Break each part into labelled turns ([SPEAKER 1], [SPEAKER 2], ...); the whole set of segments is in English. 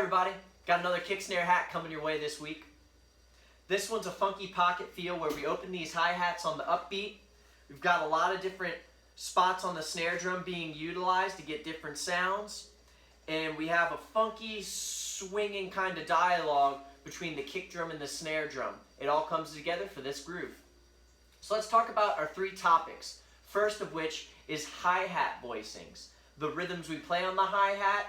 [SPEAKER 1] everybody, got another Kick Snare Hat coming your way this week. This one's a funky pocket feel where we open these hi-hats on the upbeat. We've got a lot of different spots on the snare drum being utilized to get different sounds. And we have a funky, swinging kind of dialogue between the kick drum and the snare drum. It all comes together for this groove. So let's talk about our three topics. First of which is hi-hat voicings. The rhythms we play on the hi-hat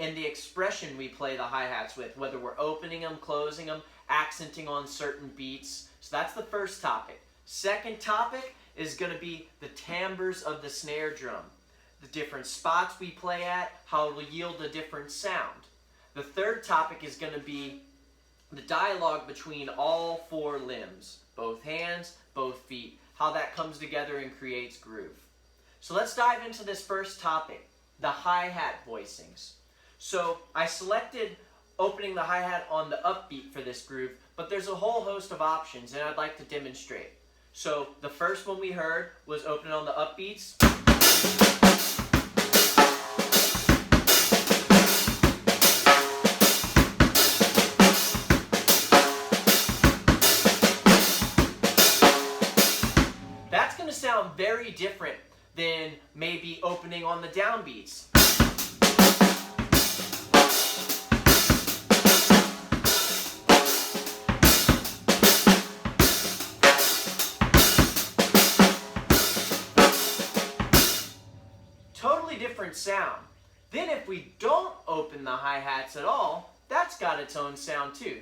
[SPEAKER 1] and the expression we play the hi-hats with, whether we're opening them, closing them, accenting on certain beats. So that's the first topic. Second topic is going to be the timbres of the snare drum. The different spots we play at, how it will yield a different sound. The third topic is going to be the dialogue between all four limbs, both hands, both feet, how that comes together and creates groove. So let's dive into this first topic, the hi-hat voicings. So I selected opening the hi-hat on the upbeat for this groove, but there's a whole host of options and I'd like to demonstrate. So the first one we heard was opening on the upbeats. That's going to sound very different than maybe opening on the downbeats. Totally different sound. Then if we don't open the hi-hats at all, that's got its own sound too.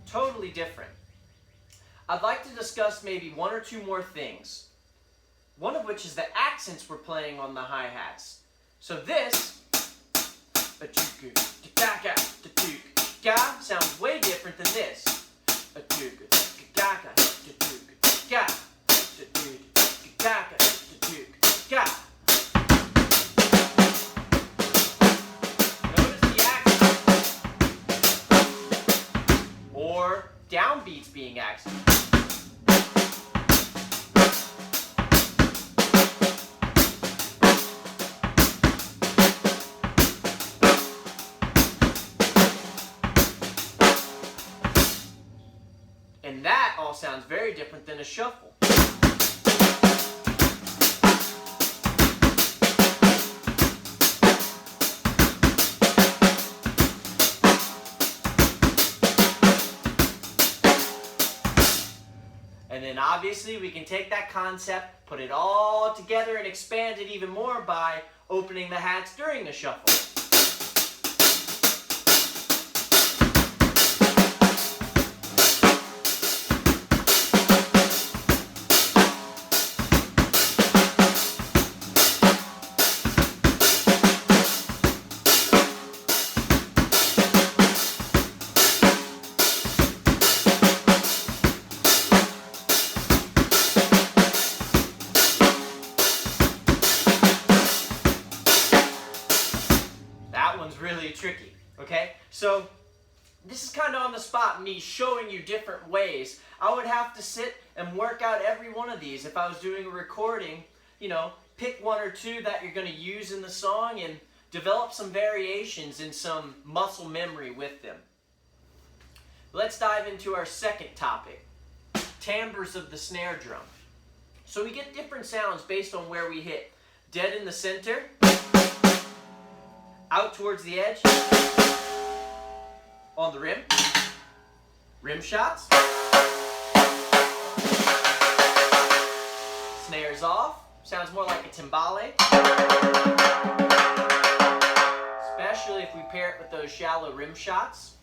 [SPEAKER 1] Totally different. I'd like to discuss maybe one or two more things. One of which is the accents we're playing on the hi-hats. So this sounds way different than this. Notice the accent. Or downbeats being accented. And that all sounds very different than a shuffle. And then obviously we can take that concept, put it all together and expand it even more by opening the hats during the shuffle. Really tricky, okay? So this is kind of on the spot, me showing you different ways. I would have to sit and work out every one of these if I was doing a recording, you know, pick one or two that you're going to use in the song and develop some variations and some muscle memory with them. Let's dive into our second topic, timbres of the snare drum. So we get different sounds based on where we hit. Dead in the center, out towards the edge, on the rim shots, snares off, sounds more like a timbale, especially if we pair it with those shallow rim shots.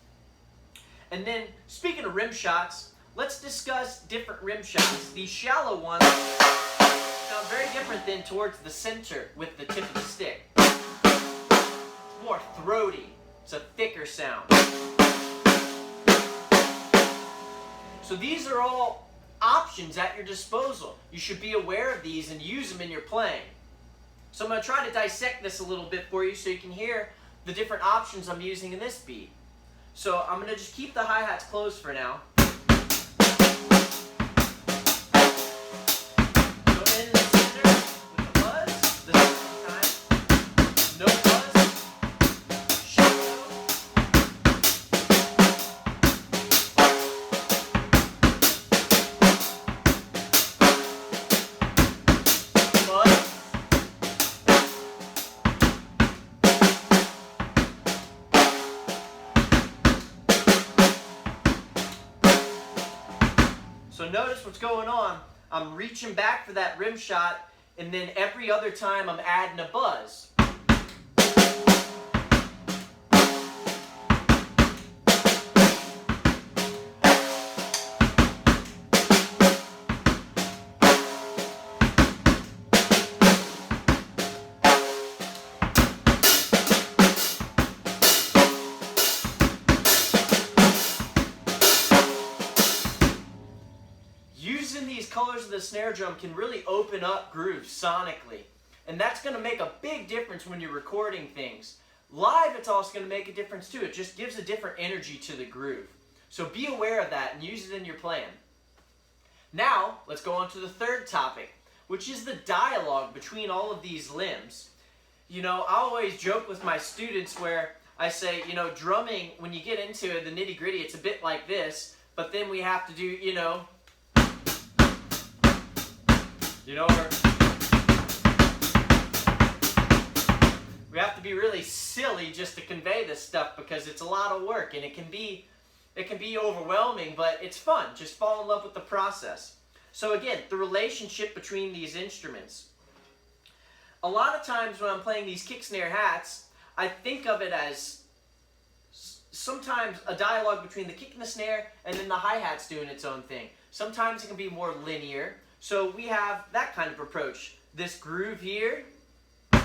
[SPEAKER 1] And then, speaking of rim shots, let's discuss different rim shots. These shallow ones sound very different than towards the center with the tip of the stick. More throaty. It's a thicker sound. So these are all options at your disposal. You should be aware of these and use them in your playing. So I'm going to try to dissect this a little bit for you so you can hear the different options I'm using in this beat. So I'm going to just keep the hi-hats closed for now. So in the center with the buzz, the second time, no buzz, shallow. So notice what's going on. I'm reaching back for that rim shot, and then every other time I'm adding a buzz. Using these colors of the snare drum can really open up grooves sonically. And that's going to make a big difference when you're recording things. Live, it's also going to make a difference too. It just gives a different energy to the groove. So be aware of that and use it in your playing. Now, let's go on to the third topic, which is the dialogue between all of these limbs. You know, I always joke with my students where I say, you know, drumming, when you get into the nitty-gritty, it's a bit like this, but then we have to do, you know, we have to be really silly just to convey this stuff because it's a lot of work and it can be overwhelming, but it's fun. Just fall in love with the process. So again, the relationship between these instruments. A lot of times when I'm playing these kick snare hats, I think of it as sometimes a dialogue between the kick and the snare and then the hi-hat's doing its own thing. Sometimes it can be more linear. So we have that kind of approach. This groove here. And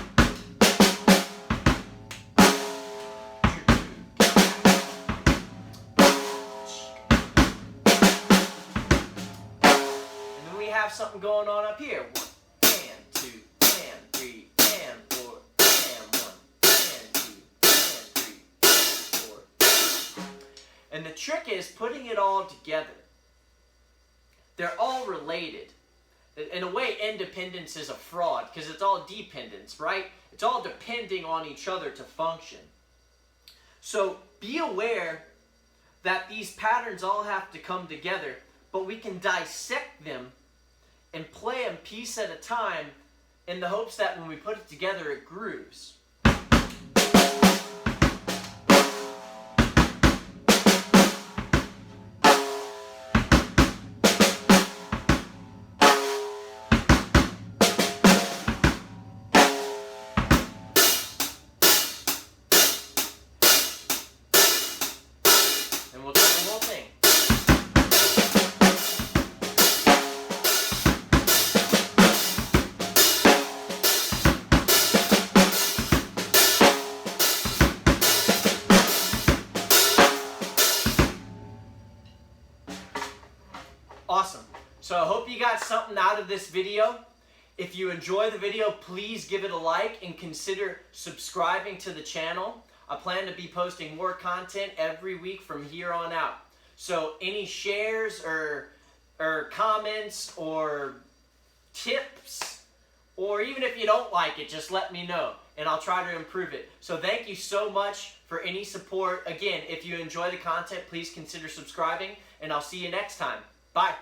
[SPEAKER 1] then we have something going on up here. 1, and 2, and 3, and 4, and 1, and 2, and 3, and 4. And the trick is putting it all together. They're all related. In a way, independence is a fraud because it's all dependence, right? It's all depending on each other to function. So be aware that these patterns all have to come together, but we can dissect them and play them piece at a time in the hopes that when we put it together, it grooves. Awesome. So I hope you got something out of this video. If you enjoy the video, please give it a like and consider subscribing to the channel. I plan to be posting more content every week from here on out. So any shares or comments or tips, or even if you don't like it, just let me know and I'll try to improve it. So thank you so much for any support. Again, if you enjoy the content, please consider subscribing and I'll see you next time. Bye.